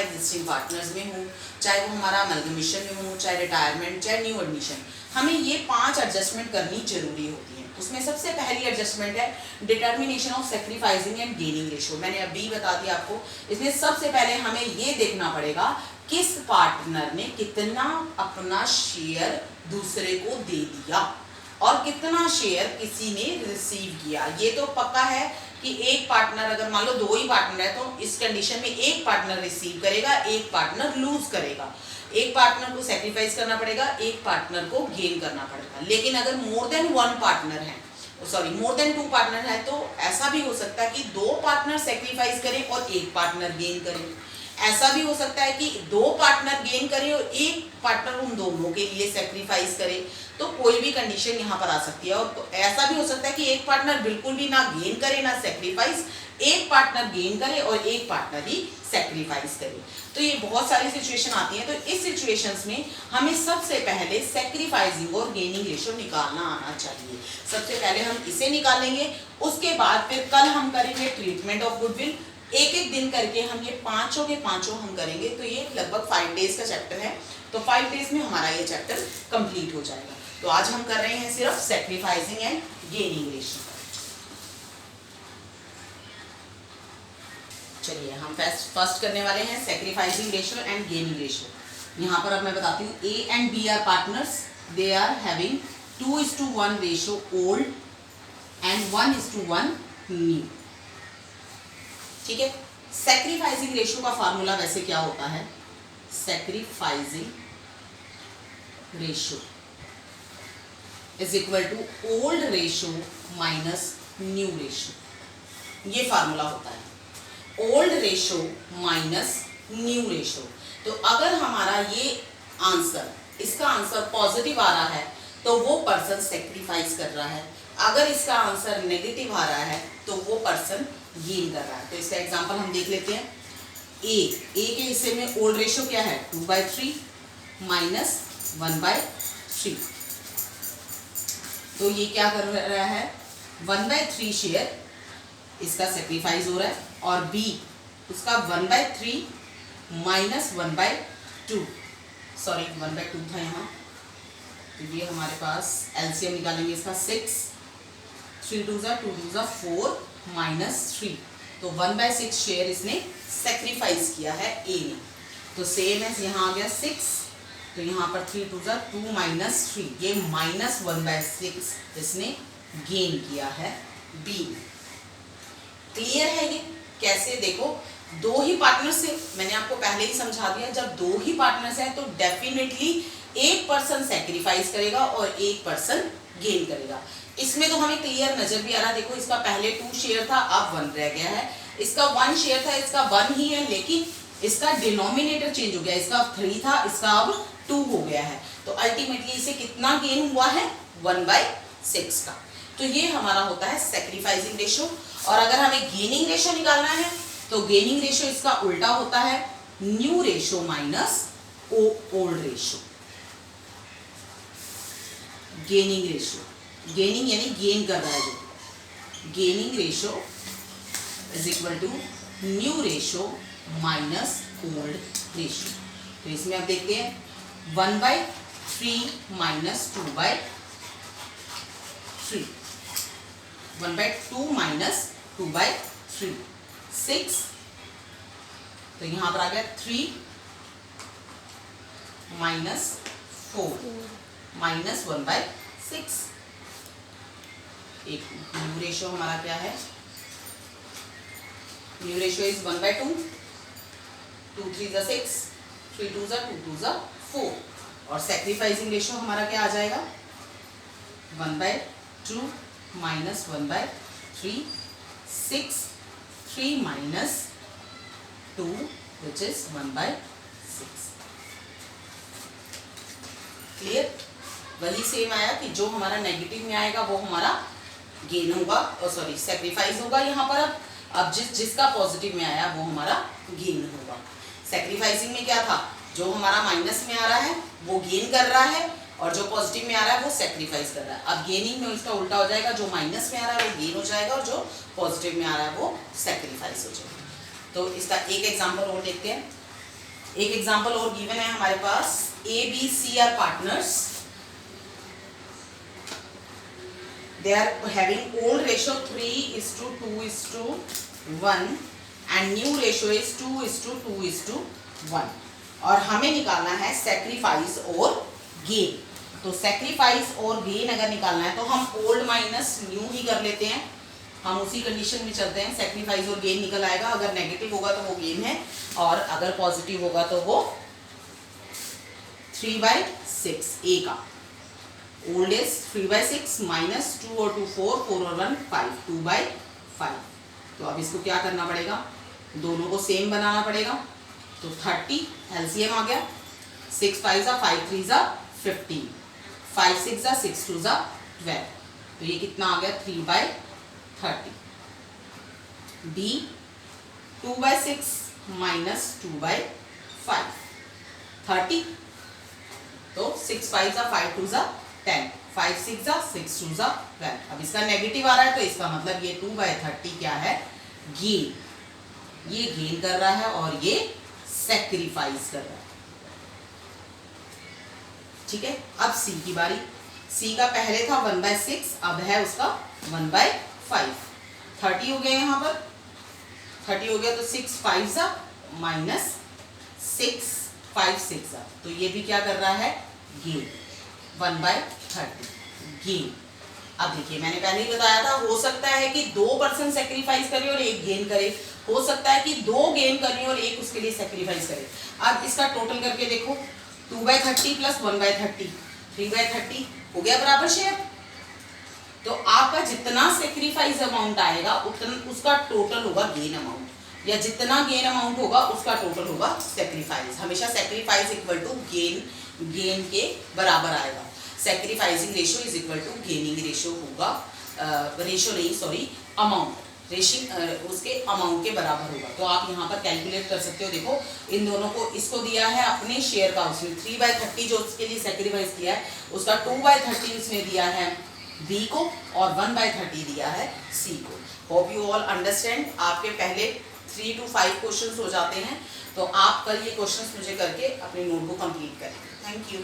Existing partners में हो, चाहे वो हमारा अमलगमेशन में हो, चाहे रिटायरमेंट, चाहे न्यू एडमिशन, हमें ये 5 एडजस्टमेंट करनी जरूरी होती है। उसमें सबसे पहली एडजस्टमेंट है determination of sacrificing and gaining ratio. मैंने अभी बता दिया आपको। इसमें सबसे पहले हमें ये देखना पड़ेगा किस पार्टनर ने कितना अपना शेयर दूसरे को दे दिया और कितना शेयर किसी ने रिसीव किया। ये तो पक्का है कि एक पार्टनर, अगर मान लो 2 ही पार्टनर है तो इस कंडीशन में एक पार्टनर रिसीव करेगा, एक पार्टनर लूज करेगा। एक पार्टनर को सैक्रिफाइस करना पड़ेगा, एक पार्टनर को गेन करना पड़ेगा। लेकिन अगर मोर देन 1 पार्टनर है, सॉरी मोर देन 2 पार्टनर है, तो ऐसा भी हो सकता है कि 2 पार्टनर सैक्रिफाइस करें और एक पार्टनर गेन करें। ऐसा भी हो सकता है कि 2 पार्टनर गेन करें और एक पार्टनर उन दोनों के लिए सैक्रिफाइस करे। तो कोई भी कंडीशन यहाँ पर आ सकती है। और तो ऐसा भी हो सकता है कि एक पार्टनर बिल्कुल भी ना गेन करे ना सैक्रिफाइस, एक पार्टनर गेन करे और एक पार्टनर ही सैक्रिफाइस करे। तो ये बहुत सारी सिचुएशन आती है। तो इस सिचुएशंस में हमें सबसे पहले सैक्रिफाइसिंग और गेनिंग रेशियो निकालना आना चाहिए। सबसे पहले हम इसे निकालेंगे, उसके बाद फिर कल हम करेंगे ट्रीटमेंट ऑफ गुडविल। एक एक दिन करके हम ये पांचों के पांचों हम करेंगे। तो ये लगभग 5 डेज का चैप्टर है। तो 5 डेज में हमारा ये चैप्टर कंप्लीट हो जाएगा। तो आज हम कर रहे हैं सिर्फ सैक्रिफाइसिंग एंड गेनिंग रेशियो। चलिए हम फर्स्ट करने वाले हैं sacrificing ratio and gaining ratio. यहाँ पर अब मैं बताती हूँ A and B are partners, they are having 2:1 ratio old and 1:1 new. ठीक है। सैक्रिफाइसिंग रेशियो का फार्मूला वैसे क्या होता है? Sacrificing ratio is equal to old ratio minus new ratio. ये फार्मूला होता है, old ratio minus new ratio. तो अगर हमारा ये आंसर, इसका आंसर पॉजिटिव आ रहा है तो वो पर्सन सैक्रिफाइस कर रहा है। अगर इसका आंसर नेगेटिव आ रहा है तो वो पर्सन गेन कर रहा है। तो इसका एग्जांपल हम देख लेते हैं। ए के हिस्से में ओल्ड रेशियो क्या है? 2/3 माइनस 1/3। तो ये क्या कर रहा है? 1/3 शेयर इसका सैक्रिफाइस हो रहा है। और बी उसका 1/3 माइनस 1/2, सॉरी 1/2 था यहाँ। तो ये हमारे पास एलसीएम निकालेंगे इसका 6, 3 2 2 2 4 माइनस 3। तो 1/6 शेयर इसने सैक्रिफाइस किया है ए ने। तो सेम है, यहाँ आ गया 6, तो यहाँ पर 3 2 2 माइनस 3, ये माइनस 1/6 इसने गेन किया है बी। क्लियर है ये? कैसे? देखो, 2 ही पार्टनर्स से, मैंने आपको पहले ही समझा दिया, जब 2 ही पार्टनर्स हैं तो डेफिनेटली एक पर्सन सैक्रिफाइस करेगा और एक पर्सन गेन करेगा। इसमें तो हमें क्लियर नजर भी आ रहा है। देखो, इसका पहले 2 शेयर था, अब 1 रह गया है। इसका 1 शेयर था, इसका 1 ही है, लेकिन इसका डिनोमिनेटर चेंज हो गया। इसका 3 था, इसका अब 2 हो गया है। तो अल्टीमेटली इसे कितना गेन हुआ है? 1/6 का। तो ये हमारा होता है सैक्रिफाइसिंग रेशियो। और अगर हमें गेनिंग रेशियो निकालना है तो गेनिंग रेशियो इसका उल्टा होता है, new ratio minus old ratio. Gaining ratio, gaining यानी गेन कर रहा है जो, gaining ratio is equal to new ratio minus old ratio. तो इसमें आप देखते हैं 1/3 माइनस 2/3, 1/2 माइनस 2/3, 6। तो यहां पर आ गया 3 माइनस 4 माइनस 1/6। एक न्यू रेशियो हमारा क्या है? New ratio is 1/2, 2 3 6, 3 2 2 2 4। और सैक्रिफाइसिंग रेशियो हमारा क्या आ जाएगा? 1/2 minus 1/3, 6, 3 minus 2 which is 1/6। Clear? वही सेम आया कि जो हमारा नेगेटिव में आएगा वो हमारा गेन होगा, और सॉरी सैक्रिफाइस होगा यहाँ पर। अब जिसका पॉजिटिव में आया वो हमारा गेन होगा। सैक्रिफाइसिंग में क्या था? जो हमारा माइनस में आ रहा है वो गेन कर रहा है, और जो पॉजिटिव में आ रहा है वो सैक्रिफाइस कर रहा है। अब गेनिंग में इसका उल्टा हो जाएगा, जो माइनस में आ रहा है वो गेन हो जाएगा और जो पॉजिटिव में आ रहा है वो सैक्रिफाइस हो जाएगा। तो इसका एक एग्जांपल और देखते हैं। एक एग्जांपल और गिवन है हमारे पास, A B C are partners, they are having old ratio 3:2:1 and new ratio is 2:2:1 और हमें निकालना है सेक्रीफाइस और गेन। तो सेक्रीफाइस और गेन अगर निकालना है तो हम ओल्ड माइनस न्यू ही कर लेते हैं, हम उसी कंडीशन में चलते हैं। सेक्रीफाइस और गेन निकल आएगा, अगर नेगेटिव होगा तो वो गेन है और अगर पॉजिटिव होगा तो वो 3/6 ए का। ओल्ड इज 3/6 माइनस 2 और 2 4, 4 और 1 5, 2/5। तो अब इसको क्या करना पड़ेगा, दोनों को सेम बनाना पड़ेगा। तो 30 एलसीएम आ गया, 6 5 5 3 15, 5 6 6 2 12। तो ये कितना आ गया 3/30। D 2/6 minus 2/5 30। तो 6 5 5 2 10, 5 6 6 2 12। अब इसका नेगेटिव आ रहा है तो इसका मतलब ये 2/30 क्या है, गेन। ये गेन कर रहा है और ये सैक्रिफाइस कर रहा है। ठीक है, अब सी की बारी। सी का पहले था 1/6, अब है उसका 1/5। 30 हो गया, यहाँ पर 30 हो गया तो 6 5 माइनस 6 5 6 तो ये भी क्या कर रहा है, गेन 1/30 गेन। अब देखिए मैंने पहले ही बताया था, हो सकता है कि 2% सेक्रीफाइस करे और एक गेन करे, हो सकता है कि 2 गेन करें और एक उसके लिए सेक्रीफाइस करे। अब इसका टोटल करके देखो, 2/30 प्लस 1/30 3/30 हो गया बराबर शेयर। तो आपका जितना सेक्रीफाइस अमाउंट आएगा उतना उसका टोटल होगा गेन अमाउंट, या जितना गेन अमाउंट होगा उसका टोटल होगा सेक्रीफाइस। हमेशा सेक्रीफाइस इक्वल टू गेन के बराबर आएगा। Sacrificing ratio is equal to gaining ratio होगा, रेशियो नहीं सॉरी अमाउंट, उसके अमाउंट के बराबर होगा। तो आप यहाँ पर कैलकुलेट कर सकते हो। देखो इन दोनों को, इसको दिया है अपने शेयर का, उसने 3/30 जो उसके लिए सेक्रीफाइस किया है उसका 2/30 उसने दिया है बी को और 1/30 दिया है सी को। Hope you all understand. आपके पहले 3 to 5 क्वेश्चंस हो जाते हैं, तो आप कल ये क्वेश्चंस मुझे करके अपनी नोटबुक कंप्लीट करें। Thank you.